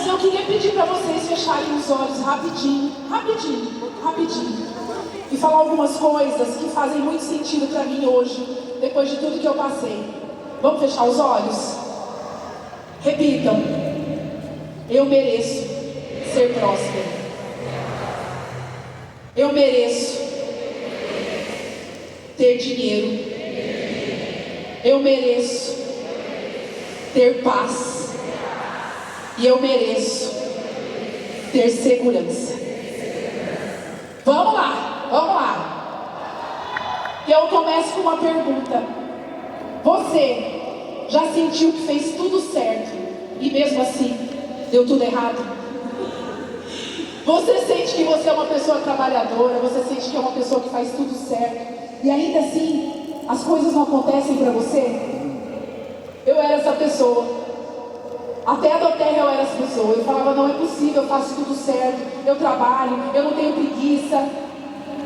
Amados, eu queria pedir para vocês fecharem os olhos rapidinho, e falar algumas coisas que fazem muito sentido para mim hoje, depois de tudo que eu passei. Vamos fechar os olhos? Repitam: eu mereço ser próspero. Eu mereço ter dinheiro. Eu mereço ter paz. E eu mereço ter segurança. Vamos lá. Eu começo com uma pergunta. Você já sentiu que fez tudo certo e mesmo assim deu tudo errado? Você sente que você é uma pessoa trabalhadora, você sente que é uma pessoa que faz tudo certo e ainda assim as coisas não acontecem para você? Eu era essa pessoa. Até a Doterra eu era essa pessoa. Eu falava: não é possível, eu faço tudo certo, eu trabalho, eu não tenho preguiça,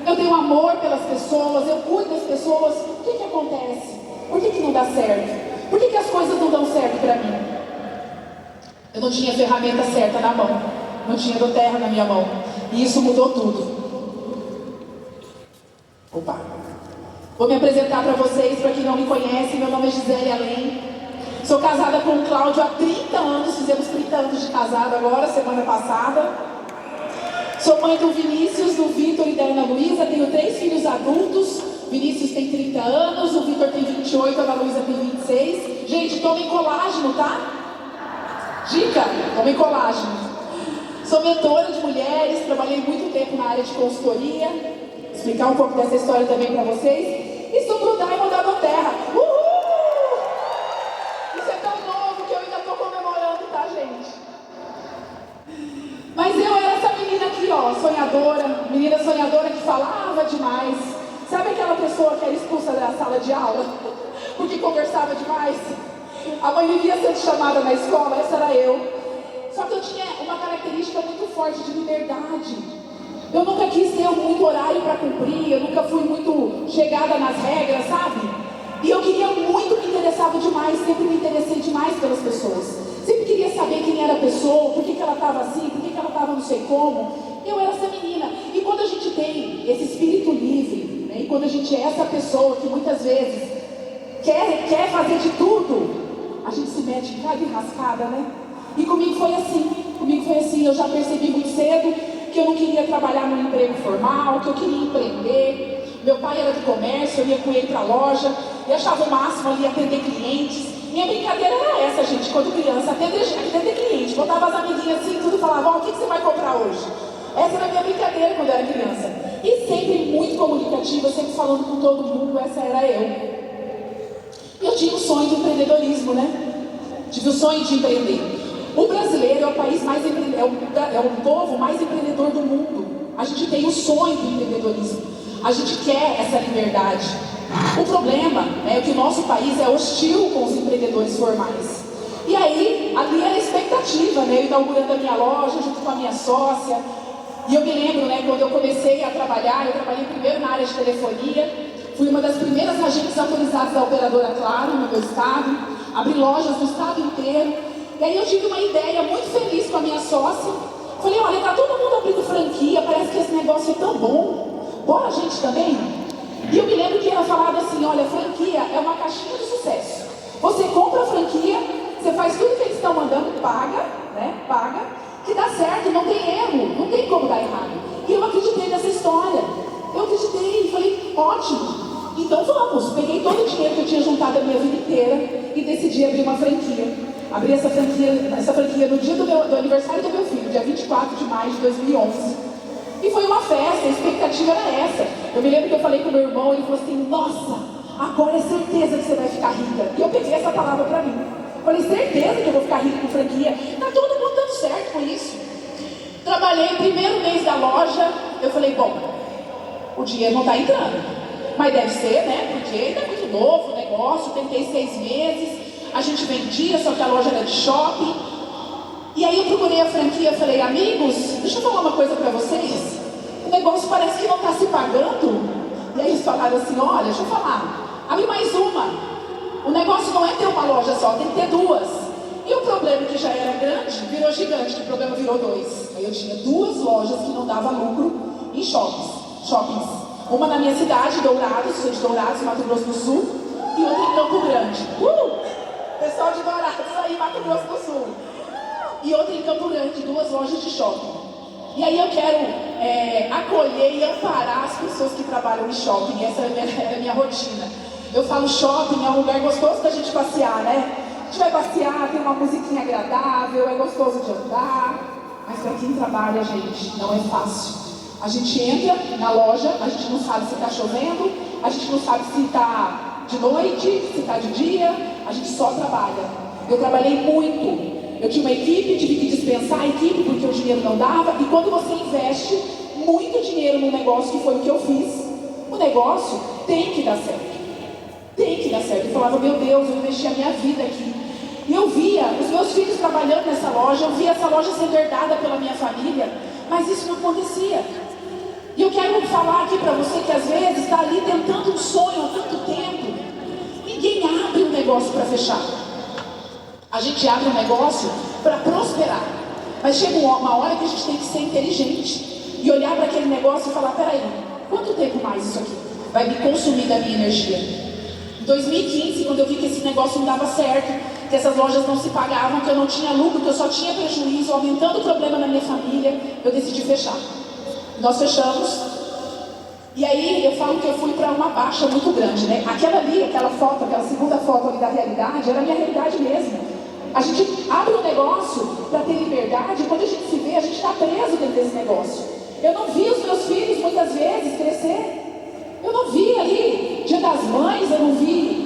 eu tenho amor pelas pessoas, eu cuido das pessoas. O que acontece? Por que não dá certo? Por que as coisas não dão certo para mim? Eu não tinha a ferramenta certa na mão, não tinha Doterra na minha mão, e isso mudou tudo. Opa! Vou me apresentar para vocês, para quem não me conhece. Meu nome é Gisele Além. Sou casada com o Cláudio há 30 anos, fizemos 30 anos de casado agora, semana passada. Sou mãe do Vinícius, do Vitor e da Ana Luísa, tenho 3 filhos adultos. Vinícius tem 30 anos, o Vitor tem 28, a Ana Luísa tem 26. Gente, tomem colágeno, tá? Dica, tomem colágeno. Sou mentora de mulheres, trabalhei muito tempo na área de consultoria. Vou explicar um pouco dessa história também para vocês. E sou pro Diamond da Doterra. Uhul! Mas eu era essa menina aqui, ó, sonhadora, menina sonhadora que falava demais. Sabe aquela pessoa que era expulsa da sala de aula porque conversava demais? A mãe vivia sendo chamada na escola, essa era eu. Só que eu tinha uma característica muito forte de liberdade. Eu nunca quis ter muito horário para cumprir, eu nunca fui muito chegada nas regras, sabe? E eu queria muito, me interessava demais, sempre me interessei demais pelas pessoas. Sempre queria saber quem era a pessoa, por que ela estava assim, por que ela estava não sei como. Eu era essa menina. E quando a gente tem esse espírito livre, né, e quando a gente é essa pessoa que muitas vezes quer fazer de tudo, a gente se mete em cada enrascada, né? E comigo foi assim, eu já percebi muito cedo que eu não queria trabalhar num emprego formal, que eu queria empreender. Meu pai era de comércio, eu ia com ele para a loja, e achava o máximo ali atender clientes. Minha brincadeira era essa, gente, quando criança, atender cliente. Botava as amiguinhas assim, tudo, falava: ó, o que você vai comprar hoje? Essa era a minha brincadeira quando eu era criança. E sempre muito comunicativa, sempre falando com todo mundo, essa era eu. E eu tinha um sonho de empreendedorismo, né? Tive o sonho de empreender. O brasileiro é o país mais é o povo mais empreendedor do mundo. A gente tem o sonho do empreendedorismo. A gente quer essa liberdade. O problema é que o nosso país é hostil com os empreendedores formais. E aí, ali era a expectativa, né? Eu inaugurando a minha loja junto com a minha sócia. E eu me lembro, né, quando eu comecei a trabalhar, eu trabalhei primeiro na área de telefonia. Fui uma das primeiras agentes autorizadas da operadora Claro no meu estado. Abri lojas no estado inteiro. E aí eu tive uma ideia muito feliz com a minha sócia. Falei: olha, tá todo mundo abrindo franquia, parece que esse negócio é tão bom. Bora a gente também? E eu me lembro que ela falava assim: olha, franquia é uma caixinha de sucesso. Você compra a franquia, você faz tudo que eles estão mandando, paga, né? Paga, que dá certo, não tem erro, não tem como dar errado. E eu acreditei nessa história. Eu acreditei, falei: ótimo. Então vamos. Peguei todo o dinheiro que eu tinha juntado a minha vida inteira e decidi abrir uma franquia. Abri essa franquia no dia do aniversário do meu filho, dia 24 de maio de 2011. E foi uma festa, a expectativa era essa. Eu me lembro que eu falei com o meu irmão, ele falou assim: nossa, agora é certeza que você vai ficar rica. E eu peguei essa palavra pra mim. Falei: certeza que eu vou ficar rica com franquia. Tá todo mundo dando certo com isso. Trabalhei o primeiro mês da loja. Eu falei: bom, o dinheiro não tá entrando, mas deve ser, né? Porque ainda é muito novo o negócio. Tentei 6 meses. A gente vendia, só que a loja era de shopping. E aí eu procurei a franquia e falei: amigos, deixa eu falar uma coisa pra vocês. O negócio parece que não tá se pagando. E aí eles falaram assim: olha, deixa eu falar, abre mais uma. O negócio não é ter uma loja só, tem que ter 2. E o problema que já era grande, virou gigante, o problema virou 2. Aí eu tinha 2 lojas que não davam lucro em shoppings. Uma na minha cidade, Dourados, sou de Dourados, Mato Grosso do Sul, e outra em Campo Grande. Pessoal de Dourados aí, Mato Grosso do Sul. E outra em Campo Grande, 2 lojas de shopping. E aí eu quero acolher e amparar as pessoas que trabalham em shopping. Essa é a minha rotina. Eu falo, shopping é um lugar gostoso da gente passear, né? A gente vai passear, tem uma musiquinha agradável, é gostoso de andar. Mas para quem trabalha, gente, não é fácil. A gente entra na loja, a gente não sabe se está chovendo, a gente não sabe se está de noite, se está de dia, a gente só trabalha. Eu trabalhei muito. Eu tinha uma equipe, tive que dispensar a equipe porque o dinheiro não dava. E quando você investe muito dinheiro num negócio, que foi o que eu fiz, o negócio tem que dar certo. Tem que dar certo. Eu falava, meu Deus, eu investi a minha vida aqui. E eu via os meus filhos trabalhando nessa loja, eu via essa loja sendo herdada pela minha família, mas isso não acontecia. E eu quero falar aqui para você que às vezes está ali tentando um sonho há tanto tempo. Ninguém abre um negócio para fechar. A gente abre um negócio para prosperar. Mas chega uma hora que a gente tem que ser inteligente e olhar para aquele negócio e falar, peraí, quanto tempo mais isso aqui vai me consumir da minha energia? Em 2015, quando eu vi que esse negócio não dava certo, que essas lojas não se pagavam, que eu não tinha lucro, que eu só tinha prejuízo, aumentando o problema na minha família, eu decidi fechar. Nós fechamos. E aí eu falo que eu fui para uma baixa muito grande, né? Aquela foto, aquela segunda foto ali da realidade, era a minha realidade mesmo. A gente abre um negócio para ter liberdade, e quando a gente se vê, a gente está preso dentro desse negócio. Eu não vi os meus filhos muitas vezes crescer. Eu não vi ali Dia das Mães, eu não vi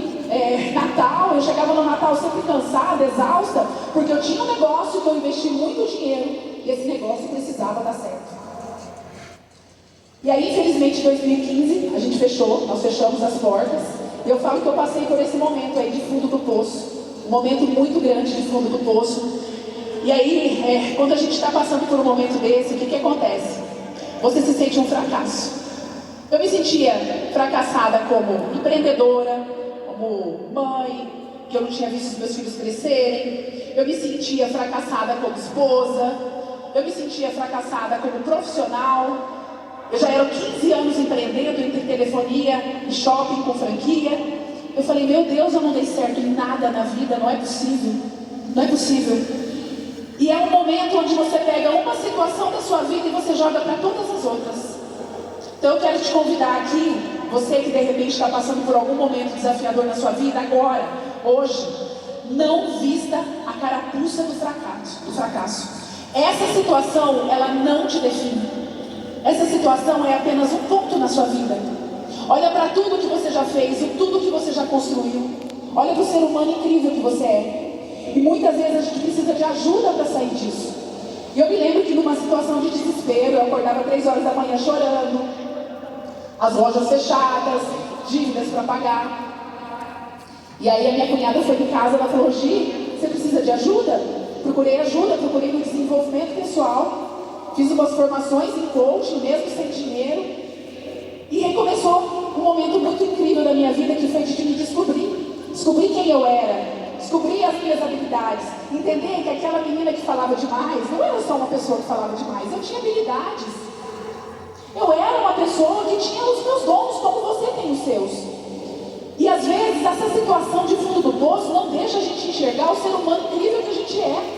Natal. Eu chegava no Natal sempre cansada, exausta, porque eu tinha um negócio que eu investi muito dinheiro e esse negócio precisava dar certo. E aí, infelizmente, em 2015, a gente fechou, nós fechamos as portas. E eu falo que eu passei por esse momento aí de fundo do poço. Um momento muito grande de fundo do poço. E aí, quando a gente está passando por um momento desse, o que acontece? Você se sente um fracasso. Eu me sentia fracassada como empreendedora, como mãe, que eu não tinha visto os meus filhos crescerem. Eu me sentia fracassada como esposa. Eu me sentia fracassada como profissional. Eu já era 15 anos empreendendo entre telefonia e shopping com franquia. Eu falei, meu Deus, eu não dei certo em nada na vida, não é possível. Não é possível. E é um momento onde você pega uma situação da sua vida e você joga para todas as outras. Então eu quero te convidar aqui, você que de repente está passando por algum momento desafiador na sua vida, agora, hoje, não vista a carapuça do fracasso. Essa situação, ela não te define. Essa situação é apenas um ponto na sua vida. Olha para tudo que você já fez e tudo que você já construiu. Olha para o ser humano incrível que você é. E muitas vezes a gente precisa de ajuda para sair disso. E eu me lembro que numa situação de desespero, eu acordava 3 horas da manhã chorando. As lojas fechadas, dívidas para pagar. E aí a minha cunhada foi em casa, ela falou, Gi, você precisa de ajuda? Procurei ajuda, procurei no desenvolvimento pessoal. Fiz umas formações em coaching, mesmo sem dinheiro. E recomeçou um momento muito incrível da minha vida, que foi de me descobrir. Descobrir quem eu era. Descobrir as minhas habilidades. Entender que aquela menina que falava demais, não era só uma pessoa que falava demais. Eu tinha habilidades. Eu era uma pessoa que tinha os meus dons, como você tem os seus. E às vezes essa situação de fundo do poço não deixa a gente enxergar o ser humano incrível que a gente é.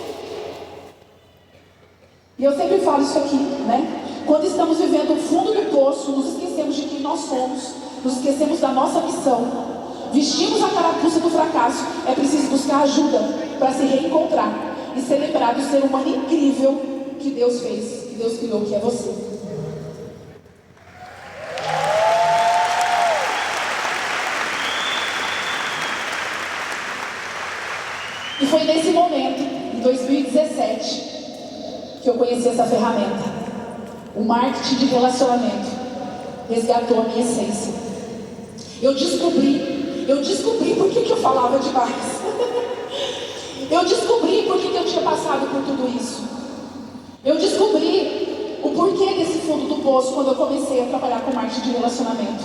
E eu sempre falo isso aqui, né? Quando estamos vivendo o fundo do poço, nos esquecemos de quem nós somos, nos esquecemos da nossa missão, vestimos a carapuça do fracasso, é preciso buscar ajuda para se reencontrar e ser lembrado do ser humano incrível que Deus fez, que Deus criou, que é você. E foi nesse momento, em 2017, que eu conheci essa ferramenta. O marketing de relacionamento resgatou a minha essência. Eu descobri por que eu falava demais. Eu descobri por que eu tinha passado por tudo isso. Eu descobri o porquê desse fundo do poço quando eu comecei a trabalhar com marketing de relacionamento.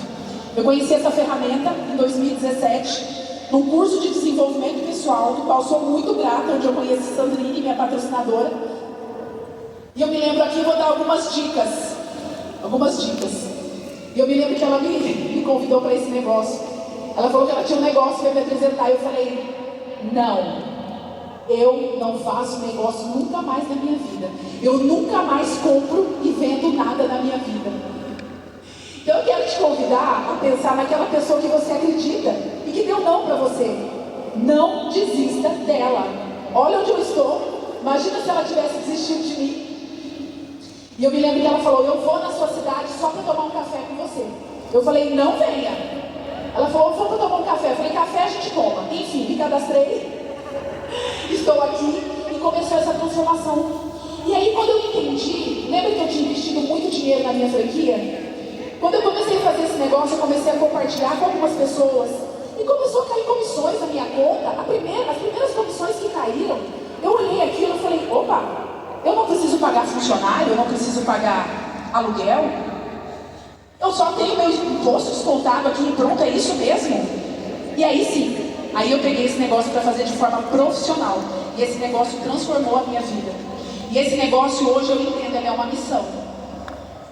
Eu conheci essa ferramenta em 2017 num curso de desenvolvimento pessoal, do qual sou muito grata, onde eu conheci Sandrine, minha patrocinadora. E eu me lembro aqui, vou dar algumas dicas. E eu me lembro que ela me convidou para esse negócio. Ela falou que ela tinha um negócio para me apresentar. E eu falei, não, eu não faço negócio nunca mais na minha vida. Eu nunca mais compro e vendo nada na minha vida. Então eu quero te convidar a pensar naquela pessoa que você acredita e que deu não para você. Não desista dela. Olha onde eu estou. Imagina se ela tivesse desistido de mim. E eu me lembro que ela falou, eu vou na sua cidade só para tomar um café com você. Eu falei, não venha. Ela falou, eu vou para tomar um café. Eu falei, café a gente toma. Enfim, me cadastrei. Estou aqui e começou essa transformação. E aí quando eu entendi, lembra que eu tinha investido muito dinheiro na minha franquia? Quando eu comecei a fazer esse negócio, eu comecei a compartilhar com algumas pessoas. E começou a cair comissões na minha conta. As primeiras comissões que caíram, eu olhei aquilo e falei, opa, eu não preciso pagar funcionário, eu não preciso pagar aluguel. Eu só tenho meu imposto descontado aqui e pronto, é isso mesmo? E aí sim, aí eu peguei esse negócio para fazer de forma profissional. E esse negócio transformou a minha vida. E esse negócio hoje eu entendo, ele é uma missão.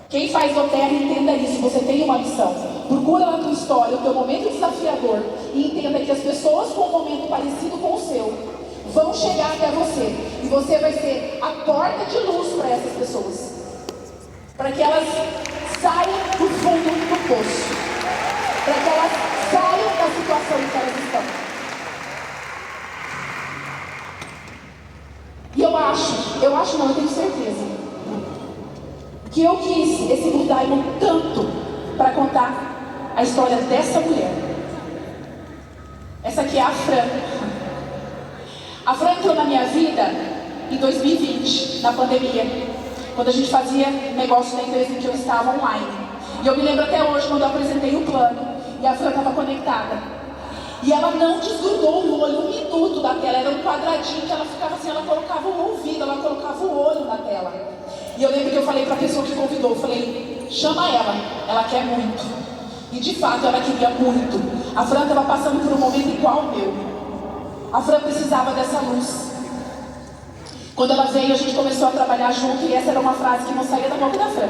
Quem faz do Terra entenda isso, você tem uma missão. Procura na tua história o teu momento desafiador e entenda que as pessoas com um momento parecido com o seu vão chegar até você e você vai ser a porta de luz para essas pessoas, para que elas saiam do fundo do poço, para que elas saiam da situação em que elas estão. E eu tenho certeza que eu quis esse Blue Diamond tanto para contar a história dessa mulher. Essa aqui é a Fran. A Fran entrou na minha vida em 2020, na pandemia, quando a gente fazia negócio na empresa em que eu estava online. E eu me lembro até hoje quando eu apresentei o plano e a Fran estava conectada. E ela não desgrudou o olho um minuto da tela, era um quadradinho que ela ficava assim, ela colocava o ouvido, ela colocava o olho na tela. E eu lembro que eu falei para a pessoa que convidou, eu falei, chama ela quer muito. E de fato ela queria muito. A Fran estava passando por um momento igual ao meu. A Fran precisava dessa luz. Quando ela veio, a gente começou a trabalhar junto e essa era uma frase que não saía da boca da Fran.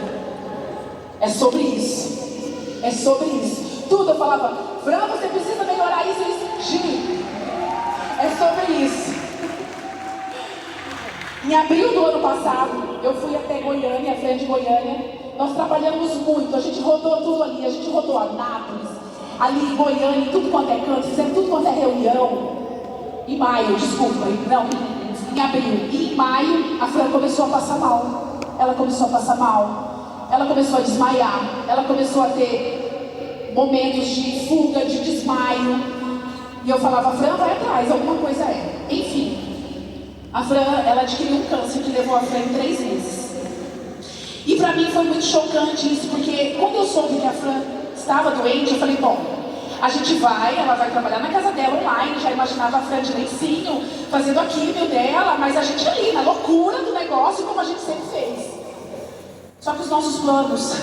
É sobre isso. É sobre isso. Tudo eu falava, Fran, você precisa melhorar isso, isso. Gi, é sobre isso. Em abril do ano passado, eu fui até Goiânia, a Fran de Goiânia. Nós trabalhamos muito, a gente rodou tudo ali, a gente rodou Anápolis, ali em Goiânia, em tudo quanto é canto, fizemos tudo quanto é reunião. Em maio, desculpa, não, em abril. E em maio, a Fran começou a passar mal. Ela começou a passar mal. Ela começou a desmaiar. Ela começou a ter momentos de fuga, de desmaio. E eu falava, Fran, vai atrás, alguma coisa é. Enfim, a Fran, ela adquiriu um câncer que levou a Fran em 3 meses. E pra mim foi muito chocante isso, porque quando eu soube que a Fran estava doente, eu falei, bom, a gente ela vai trabalhar na casa dela online, já imaginava a Fran de lencinho, fazendo a químio dela, mas a gente ali, na loucura do negócio, como a gente sempre fez. Só que os nossos planos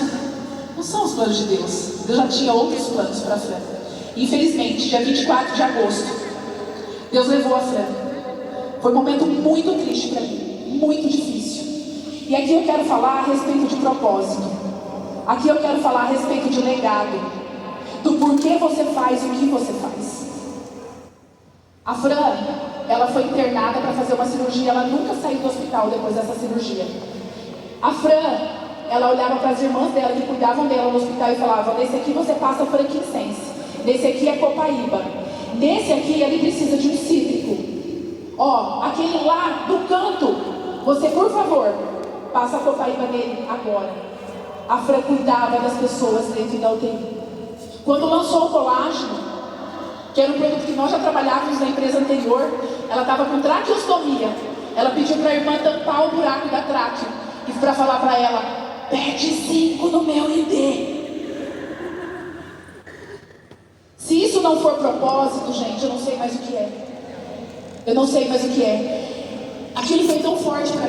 não são os planos de Deus. Deus já tinha outros planos para a Fran. Infelizmente, dia 24 de agosto, Deus levou a Fran. Foi um momento muito triste para mim, muito difícil. E aqui eu quero falar a respeito de propósito. Aqui eu quero falar a respeito de legado. Do porquê você faz o que você faz. A Fran, ela foi internada para fazer uma cirurgia. Ela nunca saiu do hospital depois dessa cirurgia. A Fran, ela olhava para as irmãs dela que cuidavam dela no hospital e falava, nesse aqui você passa frankincense, nesse aqui é copaíba, nesse aqui ele precisa de um cítrico. Ó, aquele lá do canto, você por favor, passa a copaíba nele agora. A Fran cuidava das pessoas dentro da UTI. Quando lançou o colágeno, que era um produto que nós já trabalhávamos na empresa anterior, ela estava com traqueostomia. Ela pediu para a irmã tampar o buraco da tráqueo e para falar para ela, pede 5 no meu ID. Se isso não for propósito, gente, eu não sei mais o que é. Eu não sei mais o que é. Aquilo foi tão forte para mim.